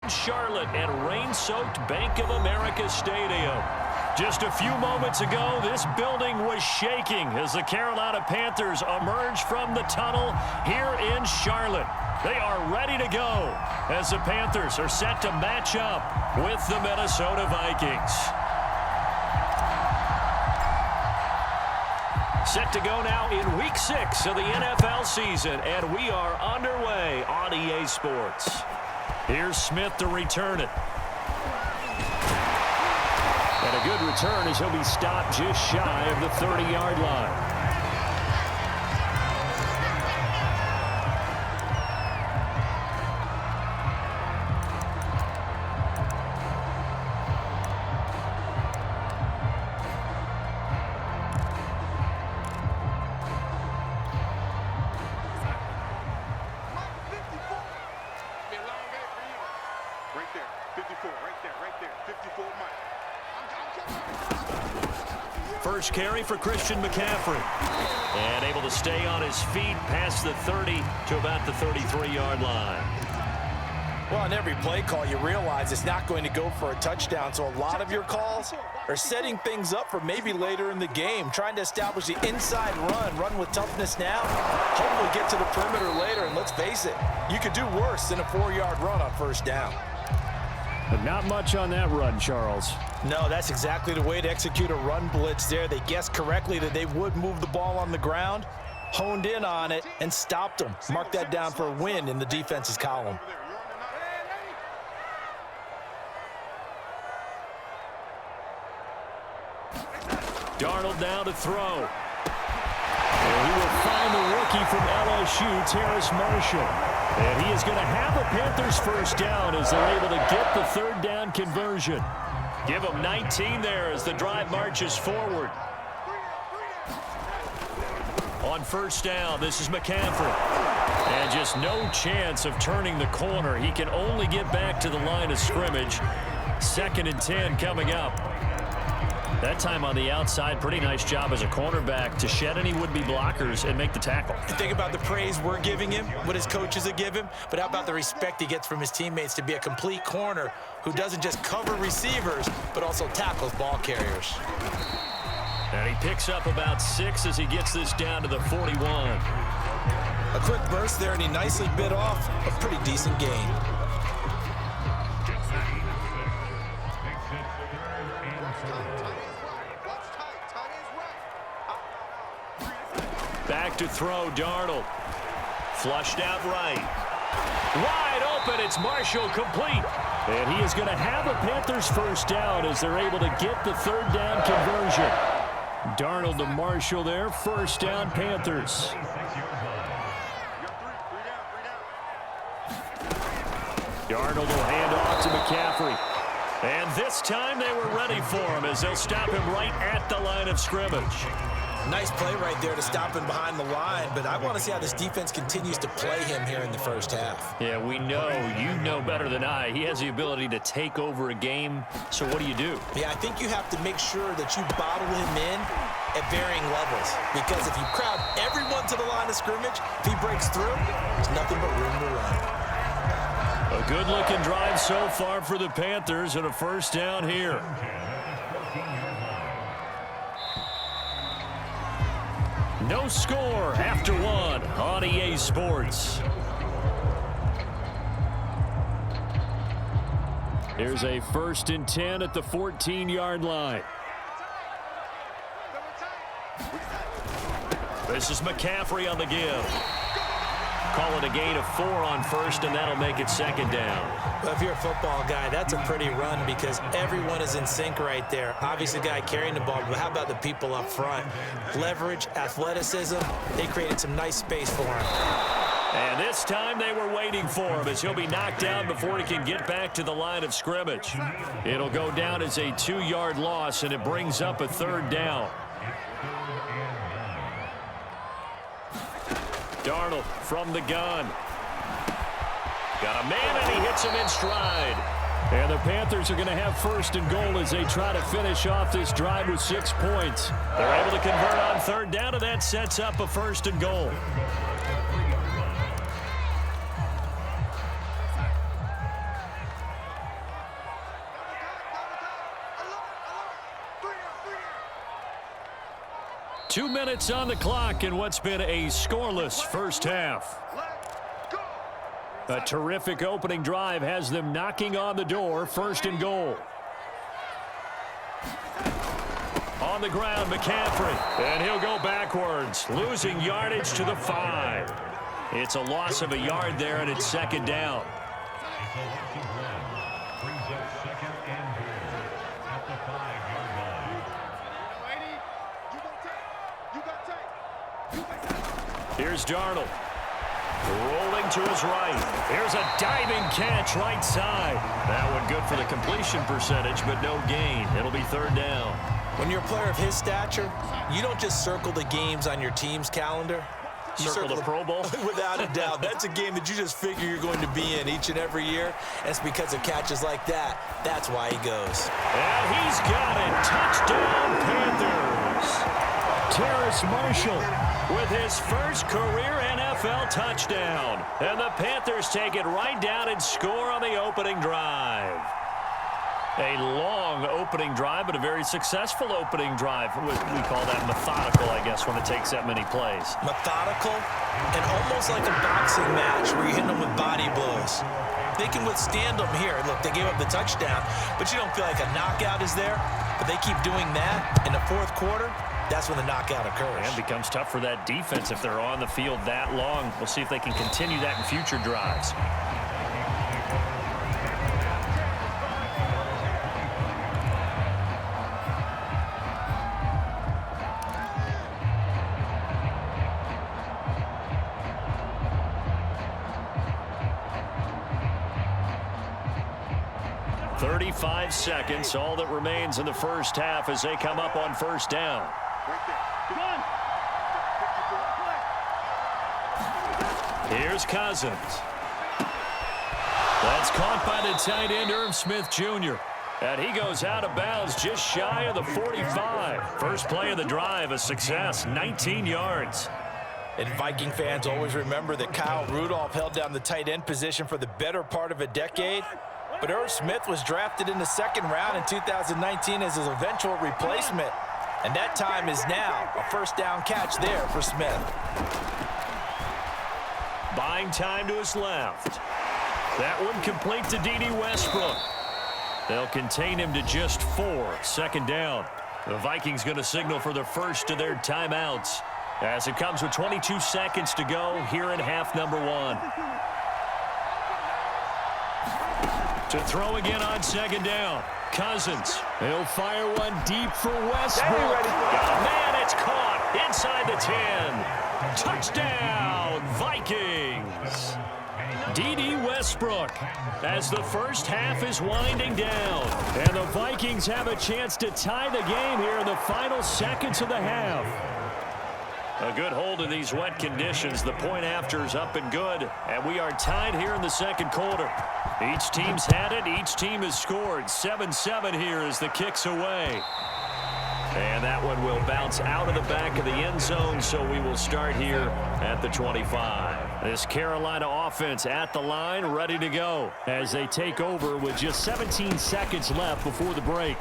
Charlotte at rain-soaked Bank of America Stadium. Just a few moments ago, this building was shaking as the Carolina Panthers emerged from the tunnel here in Charlotte. They are ready to go as the Panthers are set to match up with the Minnesota Vikings. Set to go now in Week 6 of the NFL season, and we are underway on EA Sports. Here's Smith to return it. And a good return as he'll be stopped just shy of the 30-yard line. First carry for Christian McCaffrey. And able to stay on his feet past the 30 to about the 33-yard line. Well, on every play call, you realize it's not going to go for a touchdown, so a lot of your calls are setting things up for maybe later in the game, trying to establish the inside run with toughness now, hopefully get to the perimeter later, and let's face it, you could do worse than a 4-yard run on first down. But not much on that run, Charles. No, that's exactly the way to execute a run blitz there. They guessed correctly that they would move the ball on the ground, honed in on it, and stopped them. Mark that down for a win in the defense's column. Darnold now to throw. And he will find the rookie from LSU, Terrace Marshall. And he is going to have a Panthers first down as they're able to get the third down conversion. Give them 19 there as the drive marches forward. On first down, this is McCaffrey. And just no chance of turning the corner. He can only get back to the line of scrimmage. 2nd and 10 coming up. That time on the outside, pretty nice job as a cornerback to shed any would-be blockers and make the tackle. Think about the praise we're giving him, what his coaches are giving him, but how about the respect he gets from his teammates to be a complete corner who doesn't just cover receivers, but also tackles ball carriers. And he picks up about 6 as he gets this down to the 41. A quick burst there, and he nicely bit off a pretty decent gain. Back to throw, Darnold. Flushed out right. Wide open, it's Marshall complete. And he is going to have a Panthers first down as they're able to get the third down conversion. Darnold to Marshall there, first down Panthers. Darnold will hand off to McCaffrey. And this time they were ready for him as they'll stop him right at the line of scrimmage. Nice play right there to stop him behind the line, but I want to see how this defense continues to play him here in the first half. Yeah, we know, you know better than I, he has the ability to take over a game, so what do you do? Yeah, I think you have to make sure that you bottle him in at varying levels, because if you crowd everyone to the line of scrimmage, if he breaks through, there's nothing but room to run. A good-looking drive so far for the Panthers and a first down here. No score after one on EA Sports. Here's a 1st and 10 at the 14-yard line. This is McCaffrey on the give. Call it a gain of 4 on first, and that'll make it 2nd down. Well, if you're a football guy, that's a pretty run because everyone is in sync right there. Obviously, the guy carrying the ball, but how about the people up front? Leverage, athleticism, they created some nice space for him. And this time they were waiting for him as he'll be knocked down before he can get back to the line of scrimmage. It'll go down as a 2-yard loss, and it brings up a 3rd down. Darnold from the gun. Got a man, and he hits him in stride. And the Panthers are going to have 1st and goal as they try to finish off this drive with 6 points. They're able to convert on 3rd down, and that sets up a 1st and goal. 2 minutes on the clock in what's been a scoreless first half. A terrific opening drive has them knocking on the door, 1st and goal. On the ground, McCaffrey, and he'll go backwards, losing yardage to the 5. It's a loss of a yard there, and it's 2nd down. Here's Darnold. Rolling to his right. Here's a diving catch right side. That one good for the completion percentage, but no gain. It'll be 3rd down. When you're a player of his stature, you don't just circle the games on your team's calendar. You circle the Pro Bowl? Without a doubt. That's a game that you just figure you're going to be in each and every year. And it's because of catches like that. That's why he goes. And he's got it. Touchdown, Panthers. Terrace Marshall with his first career NFL touchdown. And the Panthers take it right down and score on the opening drive. A long opening drive, but a very successful opening drive. We call that methodical, I guess, when it takes that many plays. Methodical and almost like a boxing match where you're hitting them with body blows. They can withstand them here. Look, they gave up the touchdown, but you don't feel like a knockout is there. But they keep doing that in the 4th quarter. That's when the knockout occurs. And it becomes tough for that defense if they're on the field that long. We'll see if they can continue that in future drives. "35 seconds, all that remains in the first half as they come up on 1st down. Here's Cousins. That's caught by the tight end, Irv Smith Jr. And he goes out of bounds just shy of the 45. First play of the drive, a success, 19 yards. And Viking fans always remember that Kyle Rudolph held down the tight end position for the better part of a decade. But Irv Smith was drafted in the 2nd round in 2019 as his eventual replacement. And that time is now. A 1st down catch there for Smith. Buying time to his left. That one complete to D.D. Westbrook. They'll contain him to just 4. 2nd down. The Vikings going to signal for the first of their timeouts as it comes with 22 seconds to go here in half number 1. To throw again on 2nd down. Cousins. He'll fire one deep for Westbrook. Oh, man, it's caught inside the 10. Touchdown, Vikings. D.D. Westbrook as the first half is winding down. And the Vikings have a chance to tie the game here in the final seconds of the half. A good hold in these wet conditions. The point after is up and good. And we are tied here in the 2nd quarter. Each team's had it. Each team has scored. 7-7 here as the kick's away. And that one will bounce out of the back of the end zone, so we will start here at the 25. This Carolina offense at the line, ready to go as they take over with just 17 seconds left before the break.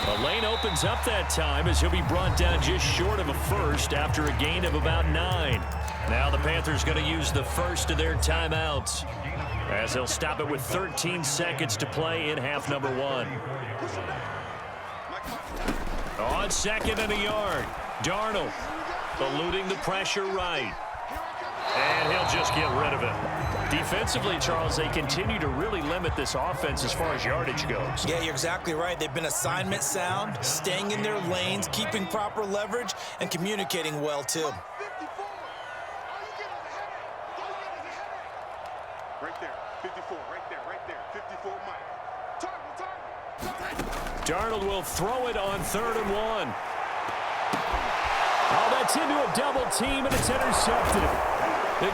The lane opens up that time as he'll be brought down just short of a first after a gain of about 9. Now the Panthers going to use the first of their timeouts as they'll stop it with 13 seconds to play in half number 1. On 2nd and a yard, Darnold eluding the pressure right. And he'll just get rid of it. Defensively, Charles, they continue to really limit this offense as far as yardage goes. Yeah, you're exactly right. They've been assignment sound, staying in their lanes, keeping proper leverage, and communicating well, too. Right there, 54, right there, 54, Mike. Target. Darnold will throw it on 3rd and 1. Oh, that's into a double team, and it's intercepted.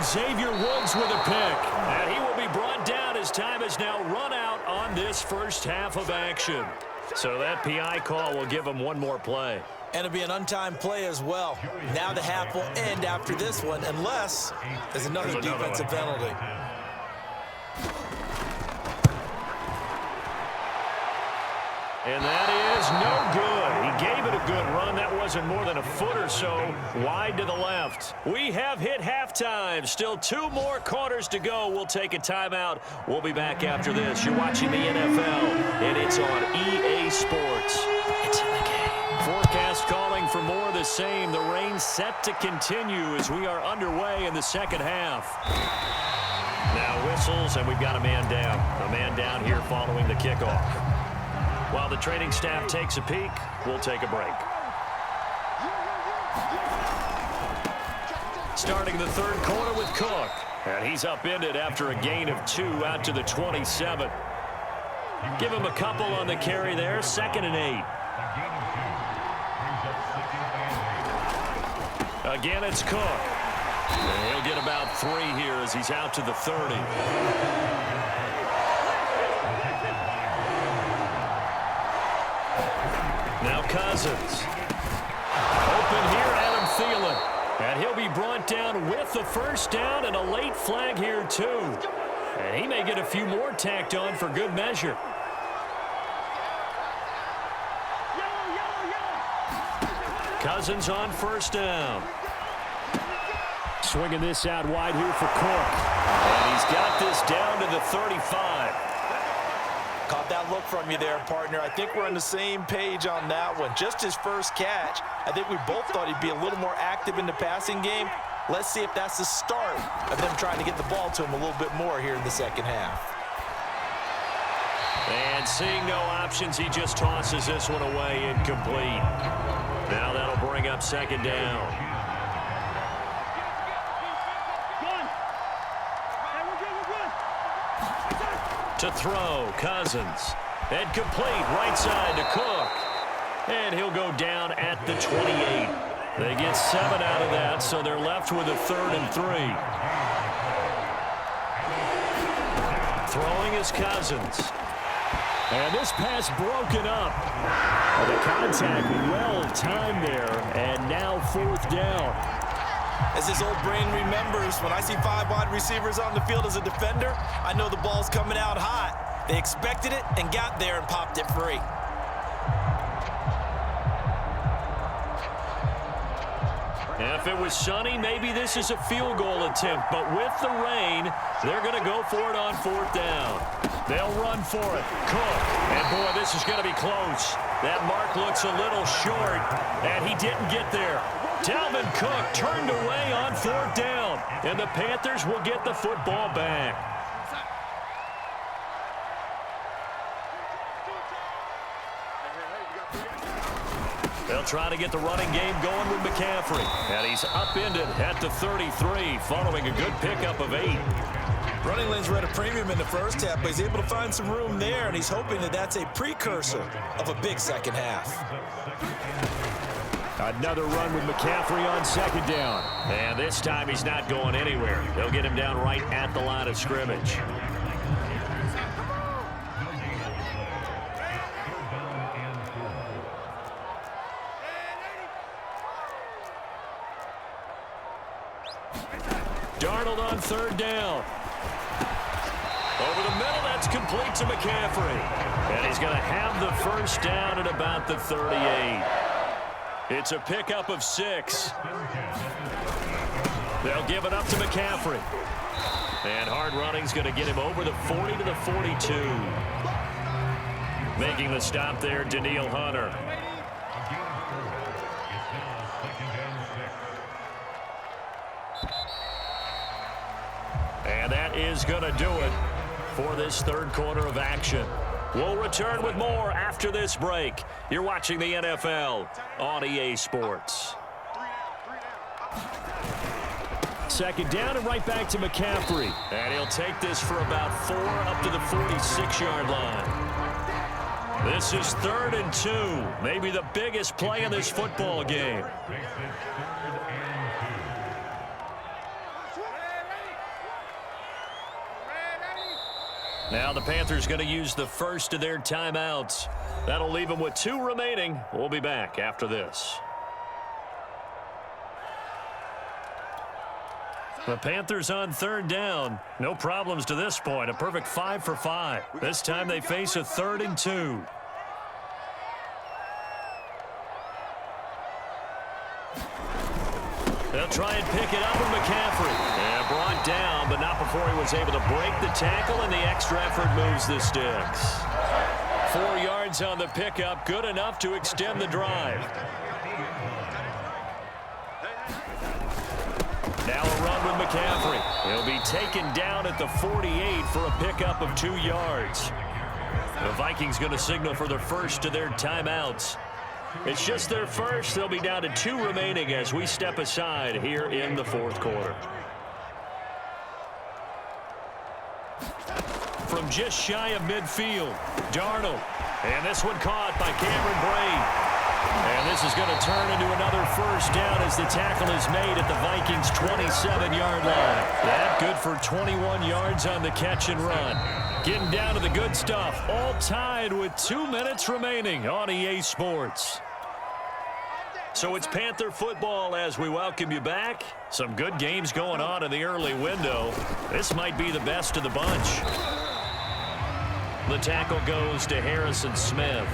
Xavier Woods with a pick. And he will be brought down as time is now run out on this first half of action. So that PI call will give him one more play. And it'll be an untimed play as well. Now the half will end after this one, unless there's another defensive penalty. And that is no good. He gave it a good run. That wasn't more than a foot or so wide to the left. We have hit halftime. Still 2 more quarters to go. We'll take a timeout. We'll be back after this. You're watching the NFL, and it's on EA Sports. It's in the game. Forecast calling for more of the same. The rain set to continue as we are underway in the second half. Now whistles, and we've got a man down. A man down here following the kickoff. While the training staff takes a peek, we'll take a break. Starting the third quarter with Cook. And he's upended after a gain of 2 out to the 27. Give him a couple on the carry there. 2nd and 8. Again, it's Cook. And he'll get about 3 here as he's out to the 30. Now Cousins. Open here, Adam Thielen. And he'll be brought down with the first down and a late flag here, too. And he may get a few more tacked on for good measure. Cousins on first down. Swinging this out wide here for Cook. And he's got this down to the 35. Caught that look from you there, partner. I think we're on the same page on that one. Just his first catch. I think we both thought he'd be a little more active in the passing game. Let's see if that's the start of them trying to get the ball to him a little bit more here in the second half. And seeing no options, he just tosses this one away, incomplete. Now that'll bring up 2nd down. To throw, Cousins. And complete, right side to Cook. And he'll go down at the 28. They get 7 out of that, so they're left with a 3rd and 3. Throwing is Cousins. And this pass broken up. The contact well timed there, and now 4th down. As his old brain remembers, when I see 5 wide receivers on the field as a defender, I know the ball's coming out hot. They expected it and got there and popped it free. If it was sunny, maybe this is a field goal attempt, but with the rain, they're going to go for it on 4th down. They'll run for it. Cook. And boy, this is going to be close. That mark looks a little short, and he didn't get there. Dalvin Cook turned away on 4th down, and the Panthers will get the football back. They'll try to get the running game going with McCaffrey. And he's upended at the 33 following a good pickup of 8. Running lanes were at a premium in the first half, but he's able to find some room there, and he's hoping that that's a precursor of a big second half. Another run with McCaffrey on 2nd down. And this time he's not going anywhere. They'll get him down right at the line of scrimmage. Darnold on 3rd down. Over the middle, that's complete to McCaffrey. And he's going to have the first down at about the 38. It's a pickup of 6. They'll give it up to McCaffrey. And hard running's going to get him over the 40 to the 42. Making the stop there, Danielle Hunter. And that is going to do it for this 3rd quarter of action. We'll return with more after this break. You're watching the NFL on EA Sports. 2nd down and right back to McCaffrey. And he'll take this for about 4 up to the 46-yard line. This is 3rd and 2. Maybe the biggest play in this football game. Now the Panthers going to use the first of their timeouts. That'll leave them with 2 remaining. We'll be back after this. The Panthers on 3rd down. No problems to this point. A perfect 5 for 5. This time they face a 3rd and 2. They'll try and pick it up with McCaffrey. And brought down, but not before he was able to break the tackle, and the extra effort moves the sticks. 4 yards on the pickup, good enough to extend the drive. Now a run with McCaffrey. He'll be taken down at the 48 for a pickup of 2 yards. The Vikings going to signal for their first of their timeouts. It's just their first. They'll be down to 2 remaining as we step aside here in the fourth quarter. From just shy of midfield, Darnold. And this one caught by Cameron Braid. And this is going to turn into another first down as the tackle is made at the Vikings' 27-yard line. That good for 21 yards on the catch and run. Getting down to the good stuff, all tied with 2 minutes remaining on EA Sports. So it's Panther football as we welcome you back. Some good games going on in the early window. This might be the best of the bunch. The tackle goes to Harrison Smith.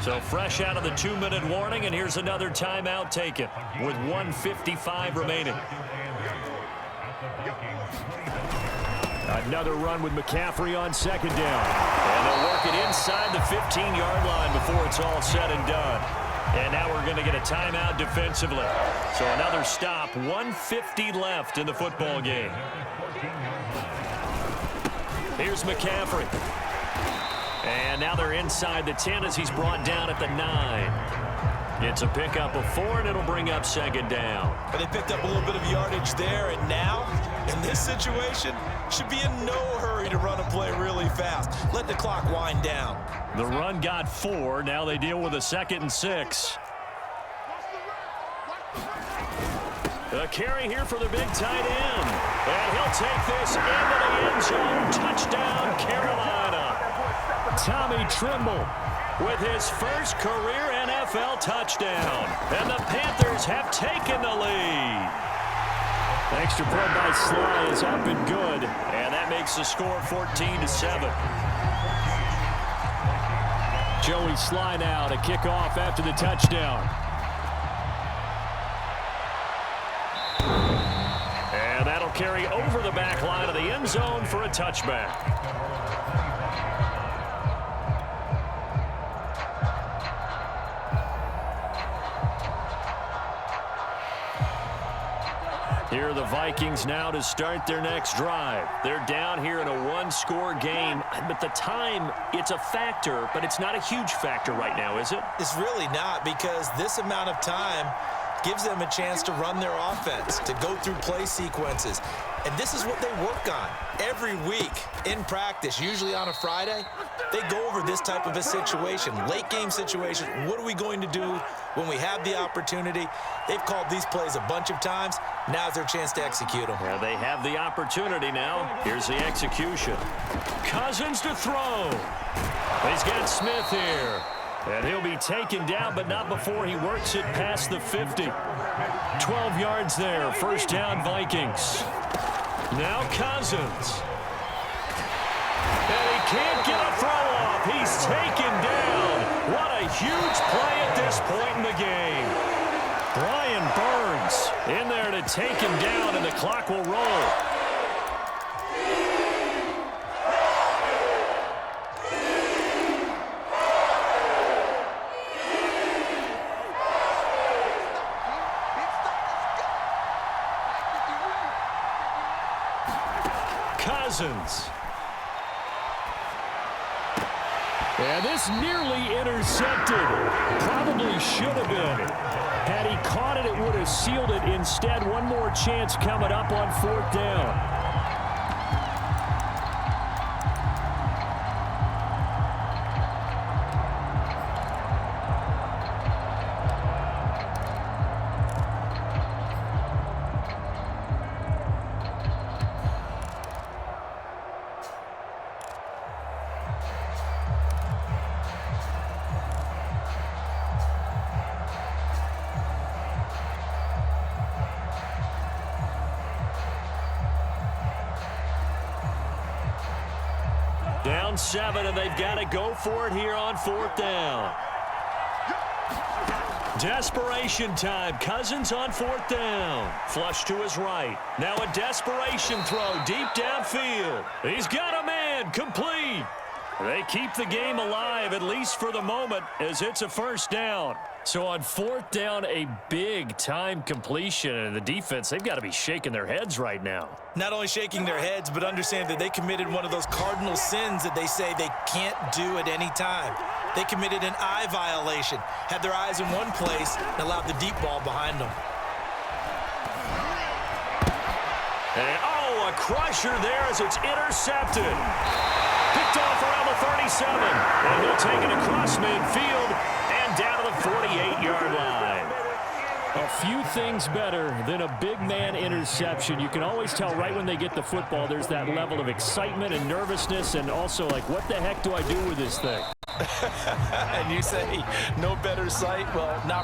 So fresh out of the 2-minute warning, and here's another timeout taken with 1:55 remaining. Another run with McCaffrey on second down. And they'll work it inside the 15-yard line before it's all said and done. And now we're going to get a timeout defensively. So another stop, 1:50 left in the football game. Here's McCaffrey. And now they're inside the 10 as he's brought down at the 9. It's a pickup of 4, and it'll bring up second down. But they picked up a little bit of yardage there, and now, in this situation, should be in no hurry to run a play really fast. Let the clock wind down. The run got 4. Now they deal with a 2nd and 6. A carry here for the big tight end. And he'll take this into the end zone. Touchdown, Carolina. Tommy Trimble with his first career NFL touchdown. And the Panthers have taken the lead. Extra point by Sly is up and good. And that makes the score 14-7. Joey Sly now to kick off after the touchdown. And that'll carry over the back line of the end zone for a touchback. Here are the Vikings now to start their next drive. They're down here in a 1-score game, but the time, it's a factor, but it's not a huge factor right now, is it? It's really not, because this amount of time gives them a chance to run their offense, to go through play sequences. And this is what they work on every week in practice, usually on a Friday. They go over this type of a situation, late game situation. What are we going to do when we have the opportunity? They've called these plays a bunch of times. Now's their chance to execute them. Yeah, they have the opportunity now. Here's the execution. Cousins to throw. He's got Smith here. And he'll be taken down, but not before he works it past the 50. 12 yards there. First down, Vikings. Now Cousins. And he can't get a throw off. He's taken down. What a huge play at this point in the game. Brian Burns in there to take him down, and the clock will roll. Cousins. And this nearly intercepted. Probably should have been. Had he caught it, it would have sealed it. Instead, one more chance coming up on 4th down. Down 7, and they've got to go for it here on 4th down. Desperation time. Cousins on 4th down. Flush to his right. Now a desperation throw deep downfield. He's got a man. Complete. They keep the game alive, at least for the moment, as it's a 1st down. So on 4th down, a big-time completion. And the defense, they've got to be shaking their heads right now. Not only shaking their heads, but understand that they committed one of those cardinal sins that they say they can't do at any time. They committed an eye violation, had their eyes in one place, and allowed the deep ball behind them. And, oh, a crusher there as it's intercepted. Picked off around the 37. And they'll take it across midfield and down to the 48-yard line. A few things better than a big man interception. You can always tell right when they get the football, there's that level of excitement and nervousness and also like, what the heck do I do with this thing? And you say, no better sight? Well, not for